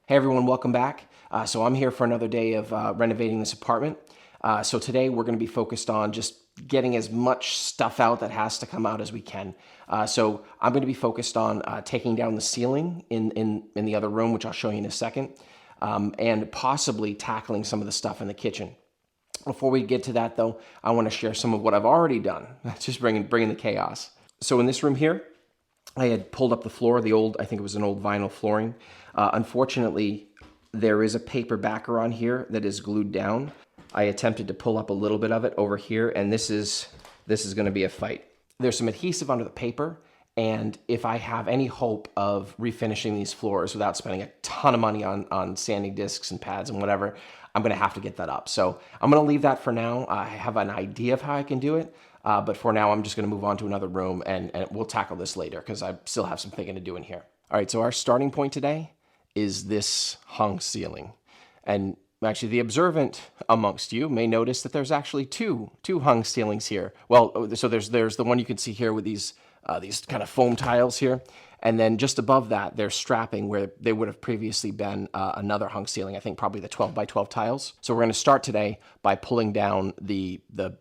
Hey everyone, welcome back. So I'm here for another day of renovating this apartment. So today we're going to be focused on just getting as much stuff out that has to come out as we can. So I'm going to be focused on taking down the ceiling in the other room, which I'll show you in a second, and possibly tackling some of the stuff in the kitchen. Before we get to that though, I want to share some of what I've already done. Just bringing the chaos. So in this room here, I had pulled up the floor, I think it was an old vinyl flooring. Unfortunately, there is a paper backer on here that is glued down. I attempted to pull up a little bit of it over here, and this is going to be a fight. There's some adhesive under the paper, and if I have any hope of refinishing these floors without spending a ton of money on sanding discs and pads and whatever, I'm going to have to get that up. So I'm going to leave that for now. I have an idea of how I can do it. But for now, I'm just going to move on to another room, and we'll tackle this later because I still have some thinking to do in here. All right, so our starting point today is this hung ceiling. And actually, the observant amongst you may notice that there's actually two hung ceilings here. Well, so there's the one you can see here with these kind of foam tiles here. And then just above that, there's strapping where they would have previously been another hung ceiling, I think probably the 12 by 12 tiles. So we're going to start today by pulling down the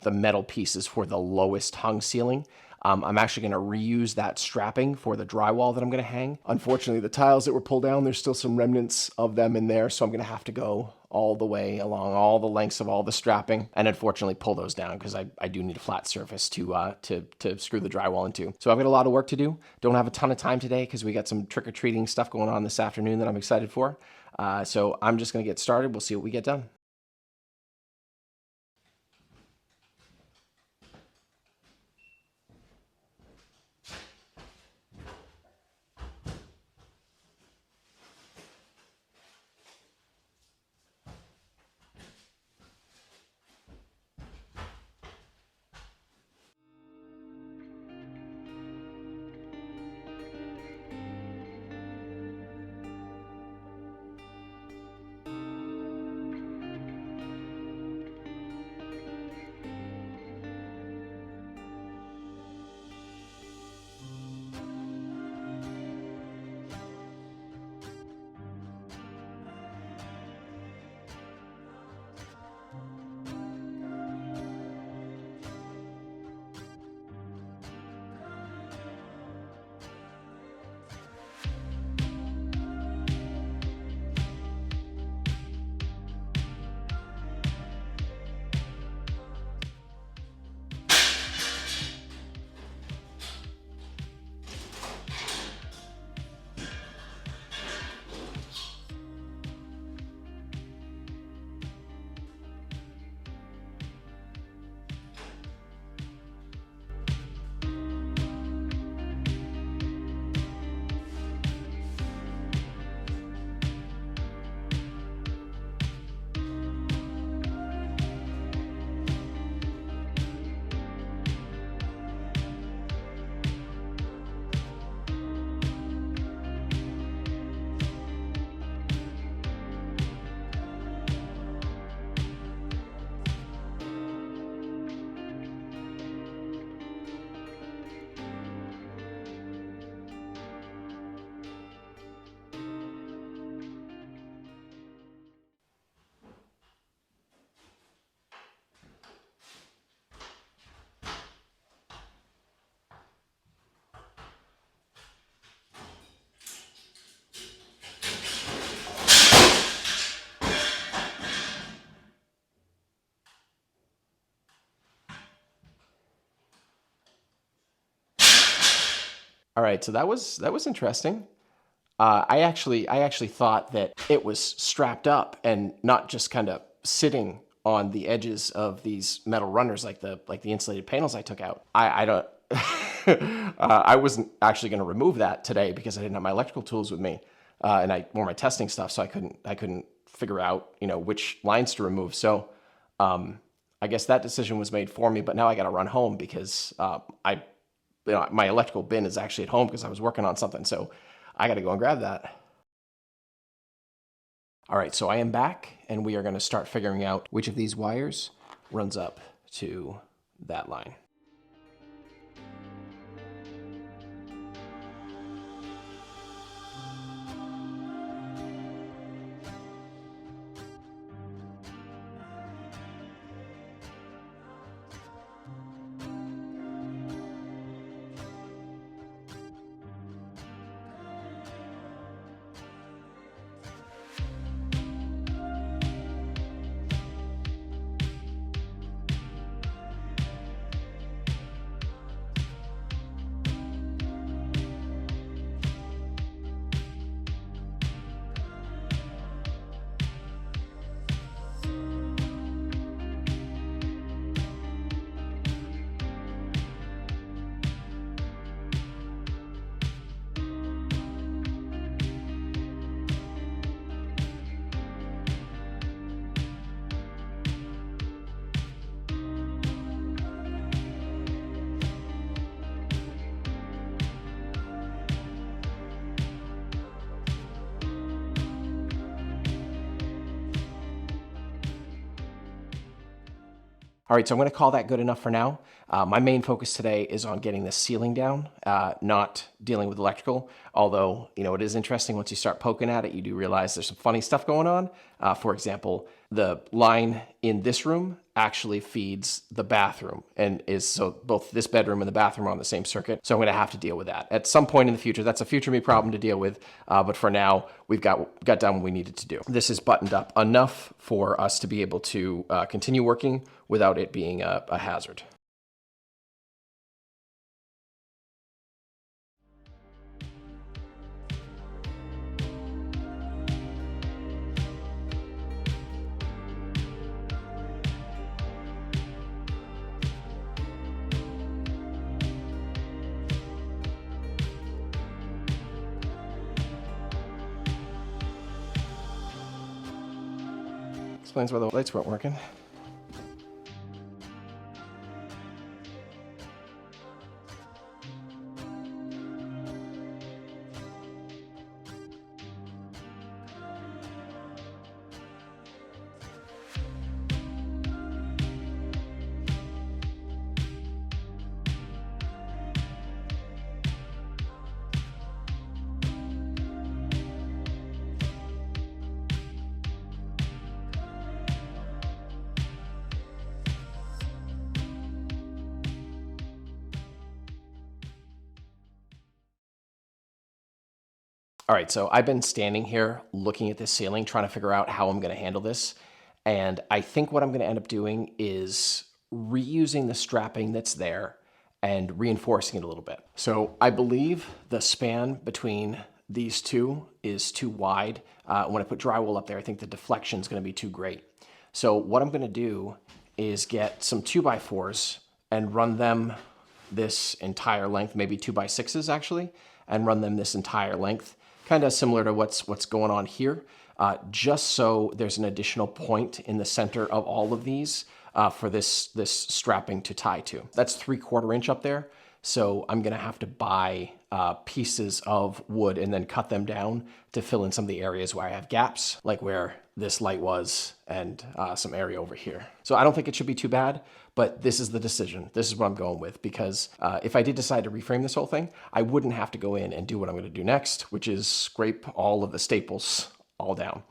metal pieces for the lowest hung ceiling. I'm actually going to reuse that strapping for the drywall that I'm going to hang. Unfortunately, the tiles that were pulled down, there's still some remnants of them in there, so I'm going to have to go all the way along all the lengths of all the strapping and unfortunately pull those down because I do need a flat surface to screw the drywall into. So I've got a lot of work to do. Don't have a ton of time today because we got some trick-or-treating stuff going on this afternoon that I'm excited for. So I'm just going to get started. We'll see what we get done. All right, so that was interesting. I actually thought that it was strapped up and not just kind of sitting on the edges of these metal runners like the insulated panels I took out. I don't. I wasn't actually going to remove that today because I didn't have my electrical tools with me, and I wore my testing stuff, so I couldn't figure out which lines to remove. So I guess that decision was made for me. But now I got to run home because my electrical bin is actually at home because I was working on something. So I got to go and grab that. All right, so I am back, and we are going to start figuring out which of these wires runs up to that line. All right, so I'm going to call that good enough for now. My main focus today is on getting the ceiling down, not dealing with electrical. Although, it is interesting once you start poking at it, you do realize there's some funny stuff going on. For example, the line in this room actually feeds the bathroom so both this bedroom and the bathroom are on the same circuit. So I'm going to have to deal with that at some point in the future. That's a future me problem to deal with. But for now, we've got done what we needed to do. This is buttoned up enough for us to be able to continue working without it being a hazard. Explains why the lights weren't working. All right, so I've been standing here looking at this ceiling, trying to figure out how I'm going to handle this. And I think what I'm going to end up doing is reusing the strapping that's there and reinforcing it a little bit. So I believe the span between these two is too wide. When I put drywall up there, I think the deflection is going to be too great. So what I'm going to do is get some 2x4s and run them this entire length, maybe 2x6s actually, and run them this entire length. Kind of similar to what's going on here, just so there's an additional point in the center of all of these for this strapping to tie to. That's 3/4 inch up there, so I'm gonna have to buy pieces of wood and then cut them down to fill in some of the areas where I have gaps, like where this light was and some area over here. So I don't think it should be too bad, but this is the decision. This is what I'm going with, because if I did decide to reframe this whole thing, I wouldn't have to go in and do what I'm gonna do next, which is scrape all of the staples all down.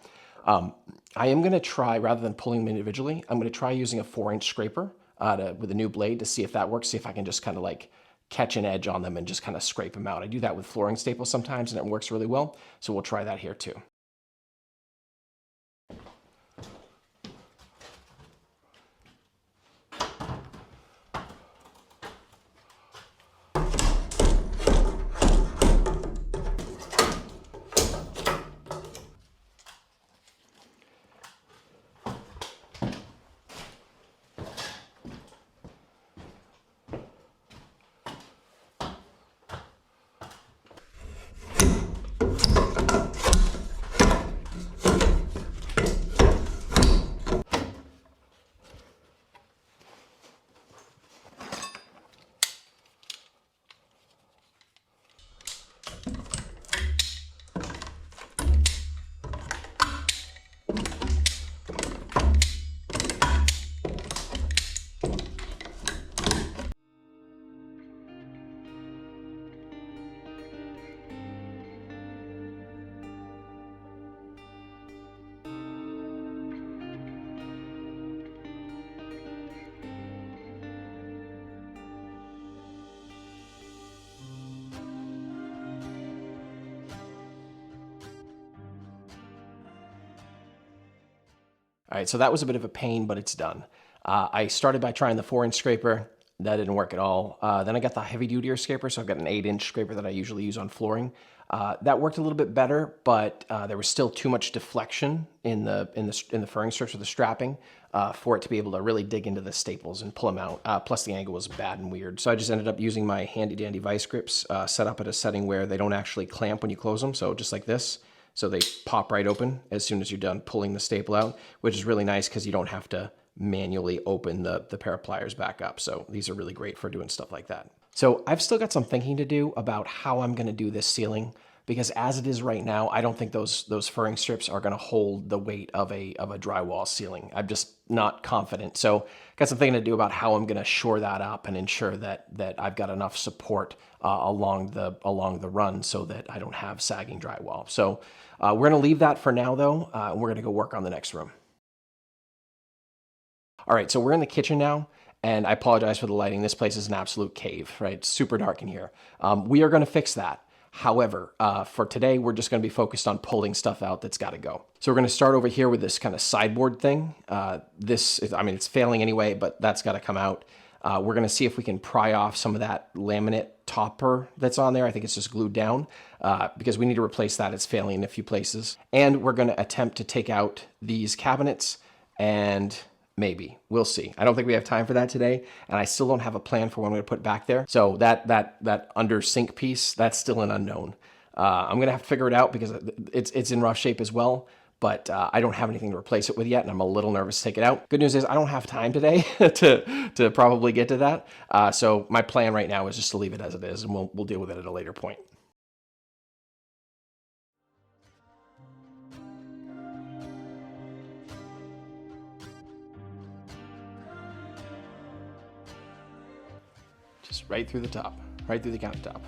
I am gonna try, rather than pulling them individually, I'm gonna try using a 4-inch scraper with a new blade to see if that works, see if I can just kind of like catch an edge on them and just kind of scrape them out. I do that with flooring staples sometimes and it works really well, so we'll try that here too. All right, so that was a bit of a pain, but it's done. I started by trying the 4-inch scraper. That didn't work at all. Then I got the heavy-duty scraper, so I've got an 8-inch scraper that I usually use on flooring. That worked a little bit better, but there was still too much deflection in the furring strips or the strapping for it to be able to really dig into the staples and pull them out. Plus the angle was bad and weird. So I just ended up using my handy-dandy vice grips set up at a setting where they don't actually clamp when you close them, so just like this. So they pop right open as soon as you're done pulling the staple out, which is really nice because you don't have to manually open the pair of pliers back up. So these are really great for doing stuff like that. So I've still got some thinking to do about how I'm going to do this ceiling. because as it is right now, I don't think those furring strips are going to hold the weight of a drywall ceiling. I'm just not confident. So got some thinking to do about how I'm going to shore that up and ensure that I've got enough support along the run so that I don't have sagging drywall. So we're going to leave that for now though. And we're going to go work on the next room. All right, so we're in the kitchen now. And I apologize for the lighting. This place is an absolute cave, right? It's super dark in here. We are going to fix that. However, for today, we're just going to be focused on pulling stuff out that's got to go. So we're going to start over here with this kind of sideboard thing. It's failing anyway, but that's got to come out. We're going to see if we can pry off some of that laminate topper that's on there. I think it's just glued down because we need to replace that. It's failing in a few places. And we're going to attempt to take out these cabinets and maybe. We'll see. I don't think we have time for that today, and I still don't have a plan for what I'm going to put back there. So that under sink piece, that's still an unknown. I'm going to have to figure it out because it's in rough shape as well, but I don't have anything to replace it with yet, and I'm a little nervous to take it out. Good news is I don't have time today to probably get to that. So my plan right now is just to leave it as it is, and we'll deal with it at a later point. Just right through the top, right through the countertop.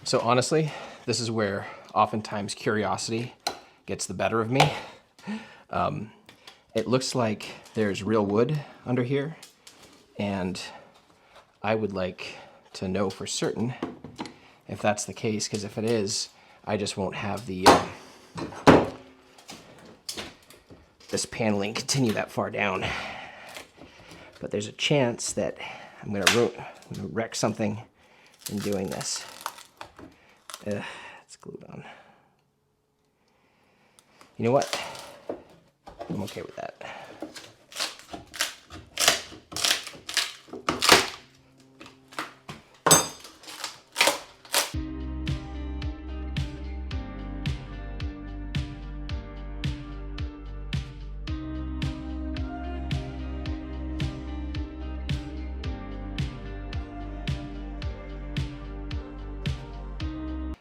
So honestly, this is where oftentimes curiosity gets the better of me. It looks like there's real wood under here, and I would like to know for certain if that's the case, because if it is, I just won't have the this paneling continue that far down. But there's a chance that I'm gonna wreck something in doing this. It's glued on. You know what? I'm okay with that.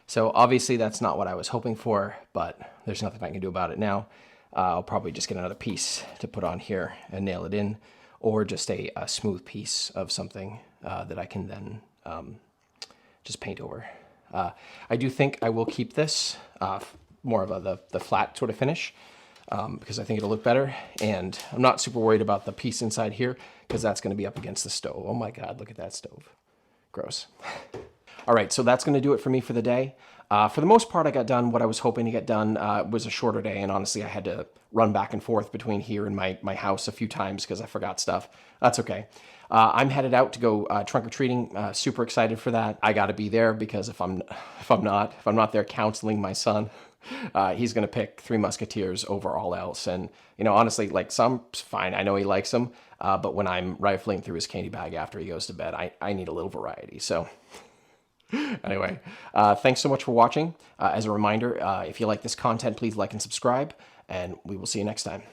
So obviously that's not what I was hoping for, but there's nothing I can do about it now. I'll probably just get another piece to put on here and nail it in, or just a smooth piece of something that I can then just paint over. I do think I will keep this more of the flat sort of finish because I think it'll look better. And I'm not super worried about the piece inside here because that's going to be up against the stove. Oh my God, look at that stove. Gross. All right, so that's going to do it for me for the day. For the most part, I got done what I was hoping to get done. Was a shorter day, and honestly, I had to run back and forth between here and my house a few times because I forgot stuff. That's okay. I'm headed out to go trunk or treating. Super excited for that. I got to be there because if I'm not there counseling my son, he's going to pick Three Musketeers over all else. And you know, honestly, like some's fine. I know he likes them, but when I'm rifling through his candy bag after he goes to bed, I need a little variety. So. Anyway, thanks so much for watching. As a reminder, if you like this content, please like and subscribe, and we will see you next time.